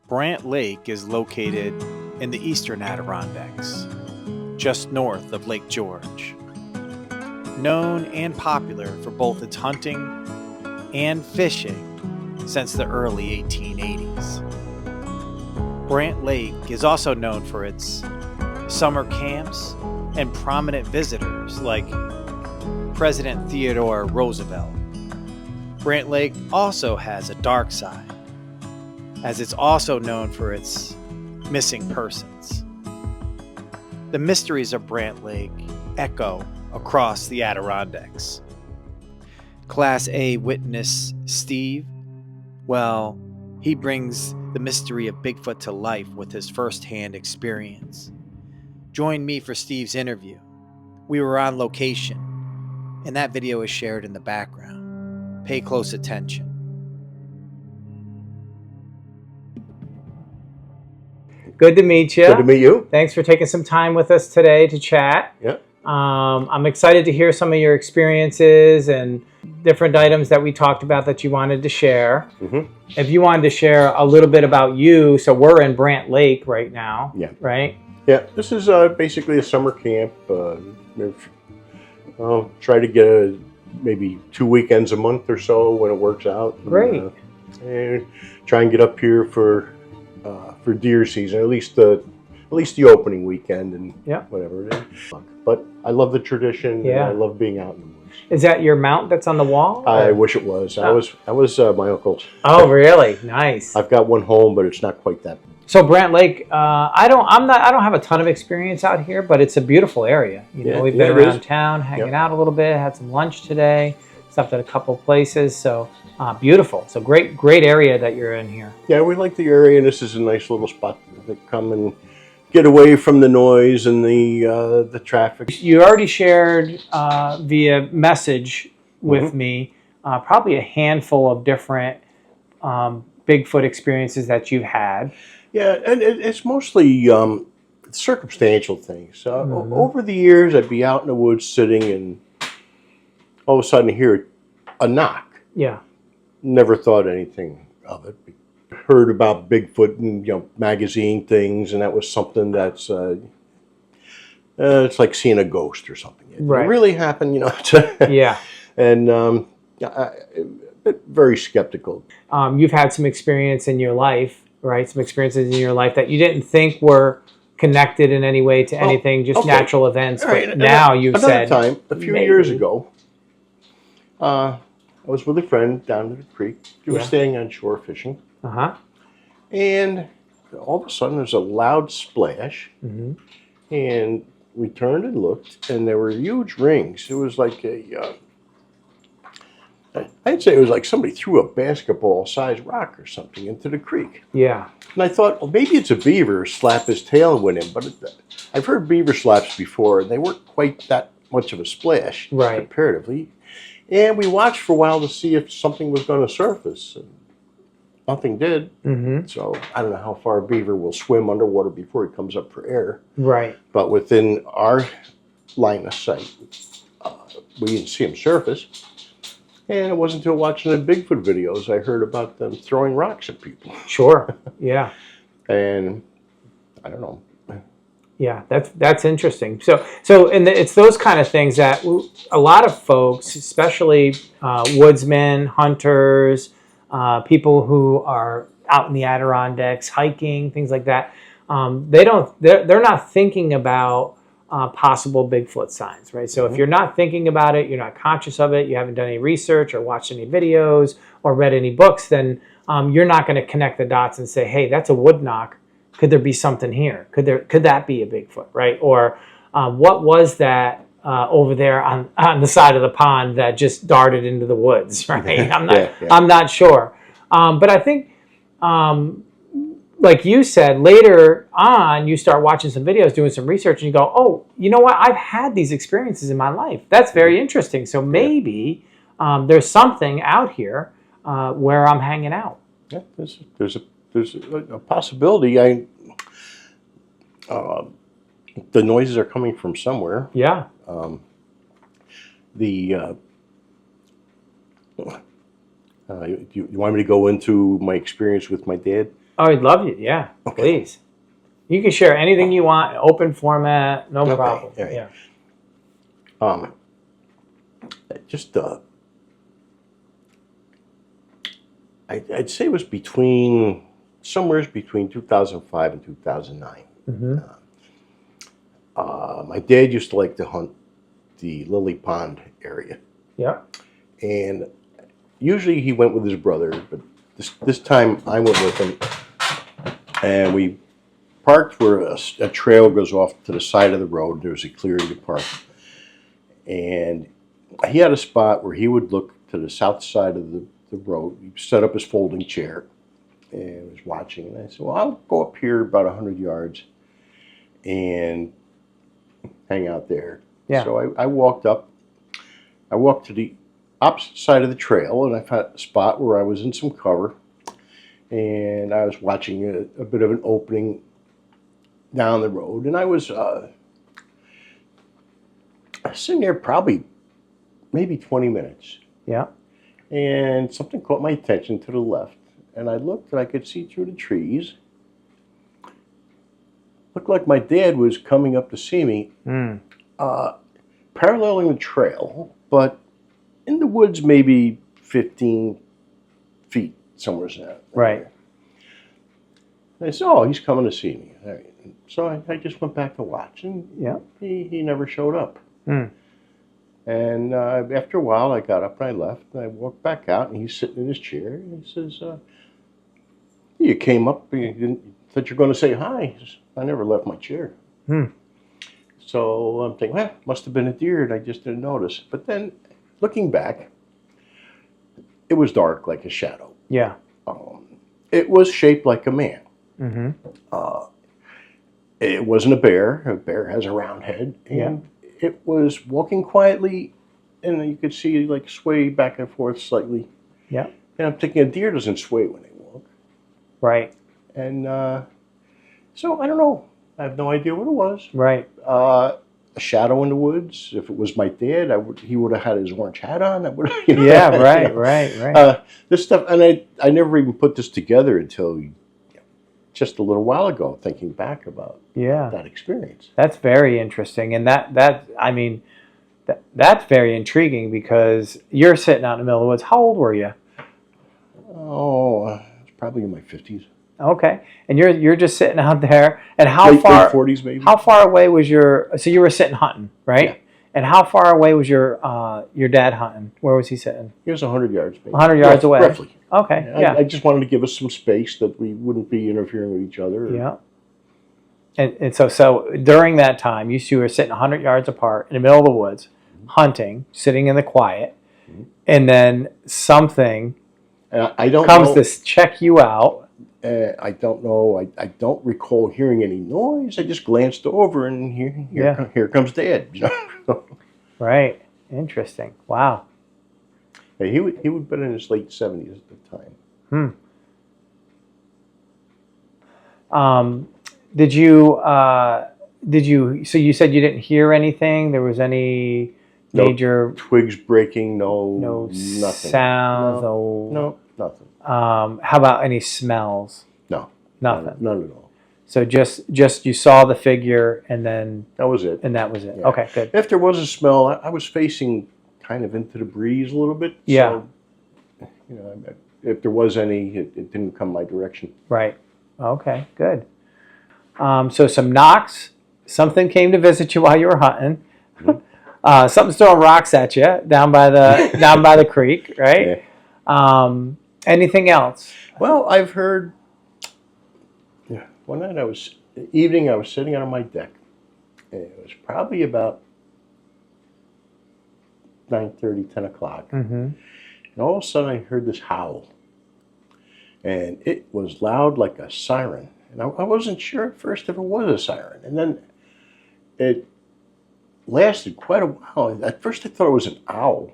Brant Lake is located in the eastern Adirondacks, just north of Lake George. Known and popular for both its hunting and fishing since the early 1880s. Brant Lake is also known for its summer camps and prominent visitors like President Theodore Roosevelt. Brant Lake also has a dark side, as it's also known for its missing persons. The mysteries of Brant Lake echo across the Adirondacks. Class A witness Steve, well, he brings the mystery of Bigfoot to life with his first-hand experience. Join me for Steve's interview. We were on location, and that video is shared in the background. Pay close attention. Good to meet you. Good to meet you. Thanks for taking some time with us today to chat. Yeah. I'm excited to hear some of your experiences and different items that we talked about that you wanted to share. Mm-hmm. If you wanted to share a little bit about you, so we're in Brant Lake right now. Yeah. Right? Yeah. This is basically a summer camp. I'll try to get maybe 2 weekends a month or so when it works out. Great. And try and get up here for deer season, at least the opening weekend and whatever it is. But I love the tradition. Yeah. And I love being out in the woods. Is that your mount that's on the wall? I wish it was. Oh. I was my uncle's. Oh, really? Nice. I've got one home, but it's not quite that. So Brant Lake, I don't have a ton of experience out here, but it's a beautiful area. We've been around town, hanging out a little bit, had some lunch today, stopped at a couple of places. So beautiful. So great area that you're in here. Yeah, we like the area, and this is a nice little spot to come and get away from the noise and the traffic. You already shared via message with me probably a handful of different Bigfoot experiences that you've had. Yeah, and it's mostly circumstantial things. Over the years, I'd be out in the woods sitting, and all of a sudden hear a knock. Yeah. Never thought anything of it. Heard about Bigfoot in magazine things, and that was something that's it's like seeing a ghost or something. It really happened, Yeah. And very skeptical. You've had some experience in your life, right? Some experiences in your life that you didn't think were connected in any way to anything, just natural events. But now you've said time, a few years ago, I was with a friend down at the creek. We were staying on shore fishing. And all of a sudden there's a loud splash. And we turned and looked, and there were huge rings. It was like I'd say it was like somebody threw a basketball-sized rock or something into the creek. Yeah. And I thought, well, maybe it's a beaver slap his tail and went in. But I've heard beaver slaps before, and they weren't quite that much of a splash comparatively. And we watched for a while to see if something was going to surface. And nothing did. So I don't know how far a beaver will swim underwater before he comes up for air. Right. But within our line of sight, we didn't see him surface. And it wasn't until watching the Bigfoot videos I heard about them throwing rocks at people. Sure. Yeah. And I don't know. Yeah, that's interesting. So it's those kind of things that a lot of folks, especially woodsmen, hunters, people who are out in the Adirondacks, hiking, things like that, they're not thinking about possible Bigfoot signs, right? So if you're not thinking about it, you're not conscious of it, you haven't done any research or watched any videos or read any books, then you're not going to connect the dots and say, hey, that's a wood knock. Could there be something here? Could that be a Bigfoot, right? Or what was that over there on the side of the pond that just darted into the woods, right? I'm not sure. But I think, like you said, later on, you start watching some videos, doing some research, and you go, oh, you know what? I've had these experiences in my life. That's very interesting. So maybe there's something out here where I'm hanging out. Yeah, there's a possibility. The noises are coming from somewhere. Yeah. You want me to go into my experience with my dad? Oh, I'd love you. Yeah, Okay. please. You can share anything you want, open format, no Okay, problem. all right. Yeah. Just I'd say it was somewhere between 2005 and 2009. Mm-hmm. My dad used to like to hunt the Lily Pond area, Yeah. and usually he went with his brother, but this time I went with him, and we parked where a trail goes off to the side of the road. There was a clearing to park, and he had a spot where he would look to the south side of the road. He set up his folding chair and was watching. And I said, well, I'll go up here about 100 yards and hang out there. Yeah. So I walked up. I walked to the opposite side of the trail, and I found a spot where I was in some cover. And I was watching a bit of an opening down the road. And I was sitting there probably maybe 20 minutes. Yeah. And something caught my attention to the left. And I looked and I could see through the trees. Looked like my dad was coming up to see me, paralleling the trail, but in the woods maybe 15 feet, somewhere in that. Right. And I said, oh, he's coming to see me. All right. So I just went back to watch, and Yeah. he never showed up. Mm. And after a while, I got up and I left, and I walked back out, and he's sitting in his chair, and he says, you came up, you didn't, thought you were going to say hi. He says, I never left my chair. So I'm thinking, well, must have been a deer, and I just didn't notice. But then, looking back, it was dark like a shadow. Yeah. It was shaped like a man. Mm-hmm. It wasn't a bear. A bear has a round head. And it was walking quietly, and you could see like sway back and forth slightly. Yeah. And I'm thinking a deer doesn't sway when they walk. Right. And so I don't know. I have no idea what it was. Right. A shadow in the woods. If it was my dad, he would have had his orange hat on. I would. You know, Yeah. Right. This stuff, and I never even put this together until just a little while ago, thinking back about that experience. That's very interesting, and that's very intriguing because you're sitting out in the middle of the woods. How old were you? Oh, it's probably in my 50s. Okay, and you're just sitting out there, and Late 40s maybe. How far away was so you were sitting hunting, right? Yeah. And how far away was your dad hunting? Where was he sitting? He was 100 yards maybe. 100 yards away? Roughly. Okay, I just wanted to give us some space that we wouldn't be interfering with each other. Yeah. And so during that time, you two were sitting 100 yards apart in the middle of the woods, hunting, sitting in the quiet, and then something comes to check you out. I don't know. I don't recall hearing any noise. I just glanced over, and here comes Dad. You know? Right. Interesting. Wow. Yeah, he would have been in his late 70s at the time. Did you? So you said you didn't hear anything? There was any major twigs breaking? No, nothing. Sounds? No, nothing. How about any smells? No, nothing. None at all. So just you saw the figure, and then that was it. And that was it. Yeah. Okay, good. If there was a smell, I was facing kind of into the breeze a little bit. Yeah. So, if there was any, it didn't come my direction. Right. Okay, good. So some knocks. Something came to visit you while you were hunting. Something's throwing rocks at you down by the creek, right? Yeah. Anything else? Well, I've heard. One night I was sitting on my deck, and it was probably about 9:30, 10 o'clock, and all of a sudden I heard this howl, and it was loud like a siren, and I wasn't sure at first if it was a siren, and then it lasted quite a while. At first I thought it was an owl,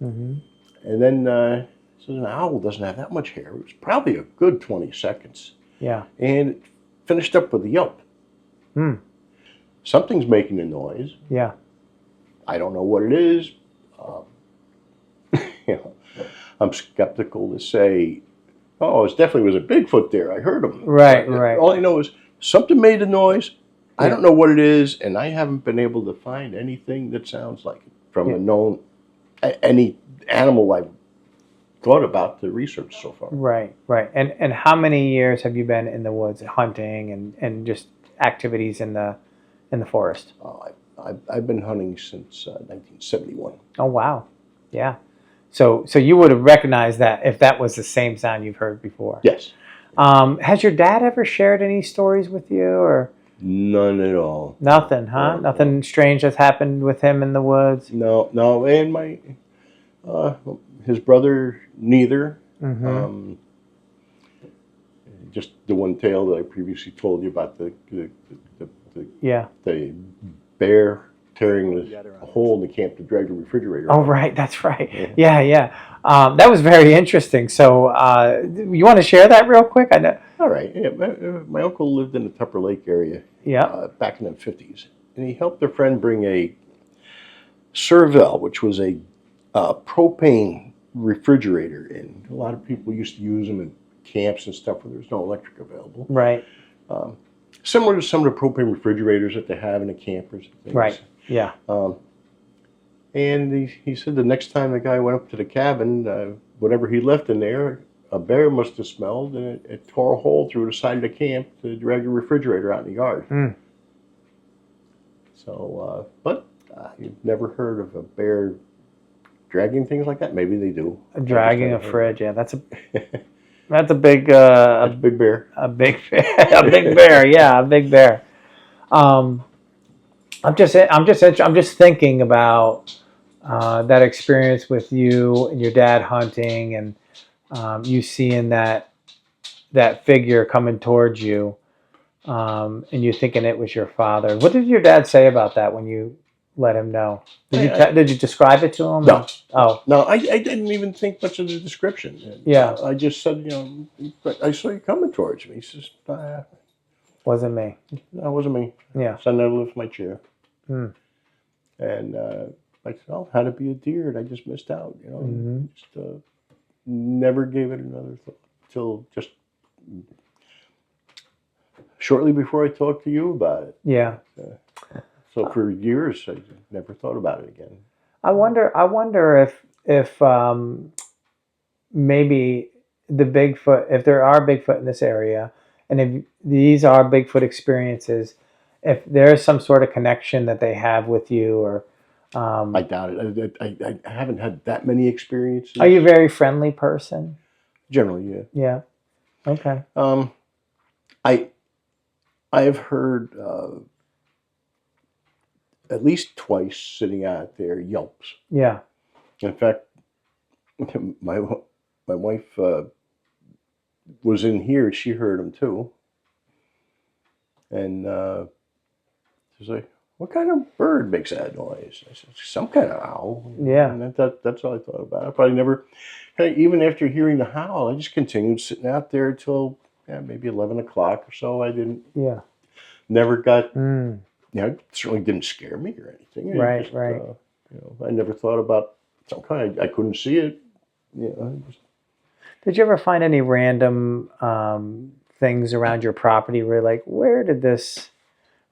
and then so an owl doesn't have that much hair. It was probably a good 20 seconds. Yeah. And it finished up with a yelp. Something's making a noise. Yeah. I don't know what it is. I'm skeptical to say Oh, it definitely was a Bigfoot there. I heard him. Right, right. All I know is something made a noise. I Yeah. don't know what it is, and I haven't been able to find anything that sounds like it from a known any animal I've thought about to research so far. Right, right. And how many years have you been in the woods hunting and just activities in the forest? Oh, I've been hunting since 1971. Oh wow, yeah. So you would have recognized that if that was the same sound you've heard before. Yes. Has your dad ever shared any stories with you, or None at all. nothing? Huh? No, Nothing strange has happened with him in the woods. no, no. And my his brother neither. Mm-hmm. Just the one tale that I previously told you about the Yeah. the bear tearing a hole in the camp to drag the refrigerator. Oh, right. That's right. Yeah, yeah. That was very interesting. So, you want to share that real quick? I know. All right. Yeah, my uncle lived in the Tupper Lake area. Yeah. Back in the 50s, and he helped a friend bring a Serval, which was a propane refrigerator in. A lot of people used to use them in camps and stuff where there's no electric available. Right. Similar to some of the propane refrigerators that they have in the campers and things. Right. Yeah. And he said the next time the guy went up to the cabin, whatever he left in there, a bear must have smelled, and it tore a hole through the side of the camp to drag the refrigerator out in the yard. Mm. So, but you've never heard of a bear dragging things like that? Maybe they do. Dragging a fridge. Yeah, that's a big That's a big bear. a big a big bear. Yeah, a big bear. I'm just thinking about that experience with you and your dad hunting, and you seeing that figure coming towards you, and you thinking it was your father. What did your dad say about that when you let him know? Did you describe it to him? No. Oh. No, I didn't even think much of the description. Yeah. I just said, I saw you coming towards me. He says, Wasn't me. that wasn't me. Yeah. So I never lift my chair. Hmm. And I said, oh, how to be a deer, and I just missed out. Mm-hmm. Just never gave it another thought till just shortly before I talked to you about it. Yeah. So for years, I never thought about it again. I wonder if maybe the Bigfoot, if there are Bigfoot in this area, and if these are Bigfoot experiences, if there's some sort of connection that they have with you, or I doubt it. I haven't had that many experiences. Are you a very friendly person? Generally, yeah. Yeah. Okay. I have heard at least twice sitting out there yelps. Yeah. In fact, my wife was in here. She heard them too, and she's like, "What kind of bird makes that noise?" I said, "Some kind of owl." Yeah. And that's all I thought about. I probably never, hey, even after hearing the howl, I just continued sitting out there till maybe 11 o'clock or so. I didn't. Yeah. Never got. It certainly didn't scare me or anything. Right. Just, right. I never thought about some kind. I couldn't see it. Did you ever find any random things around your property where, like, where did this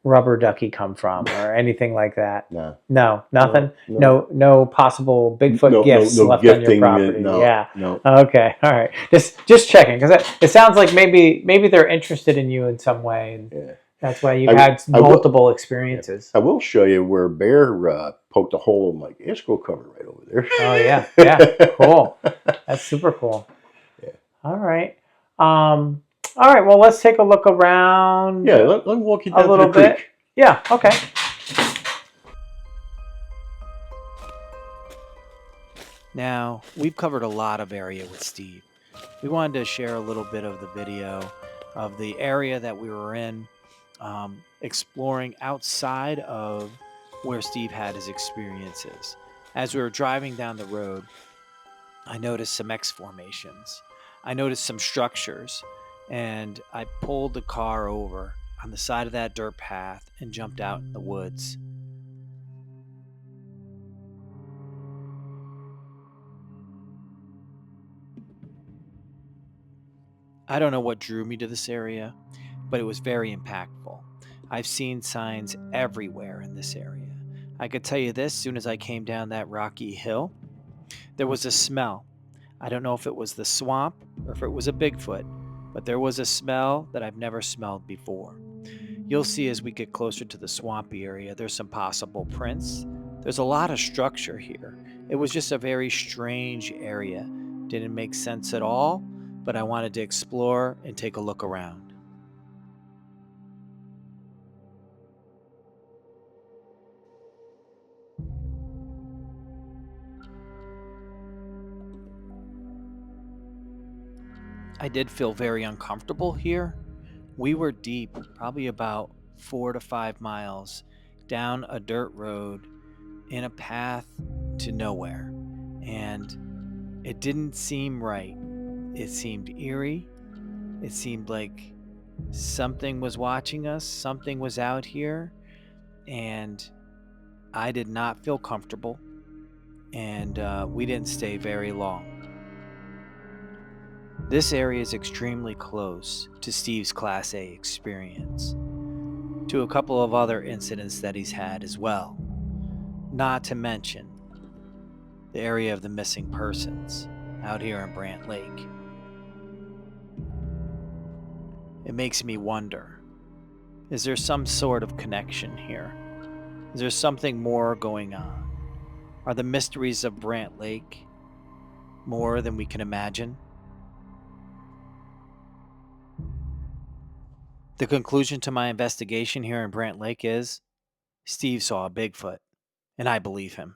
rubber ducky come from, or anything like that? No, nothing. No possible Bigfoot gifts left on your property. No. Okay, all right. Just checking, because it sounds like maybe they're interested in you in some way, and that's why you've had multiple experiences. I will show you where a bear poked a hole in my Esco cover right over there. Oh yeah, cool. That's super cool. Yeah. All right. All right. Well, let's take a look around. Yeah, let me walk you down a little to the bit. creek. Yeah. Okay. Now, we've covered a lot of area with Steve. We wanted to share a little bit of the video of the area that we were in, exploring outside of where Steve had his experiences. As we were driving down the road, I noticed some X formations. I noticed some structures, and I pulled the car over on the side of that dirt path and jumped out in the woods. I don't know what drew me to this area, but it was very impactful. I've seen signs everywhere in this area. I could tell you this: soon as I came down that rocky hill, there was a smell. I don't know if it was the swamp or if it was a Bigfoot, but there was a smell that I've never smelled before. You'll see as we get closer to the swampy area, there's some possible prints. There's a lot of structure here. It was just a very strange area. Didn't make sense at all, but I wanted to explore and take a look around. I did feel very uncomfortable here. We were deep, probably about 4 to 5 miles down a dirt road in a path to nowhere. And it didn't seem right. It seemed eerie. It seemed like something was watching us, something was out here, and I did not feel comfortable. And we didn't stay very long. This area is extremely close to Steve's Class A experience, to a couple of other incidents that he's had as well, not to mention the area of the missing persons out here in Brant Lake. It makes me wonder, is there some sort of connection here? Is there something more going on? Are the mysteries of Brant Lake more than we can imagine? The conclusion to my investigation here in Brant Lake is Steve saw a Bigfoot, and I believe him.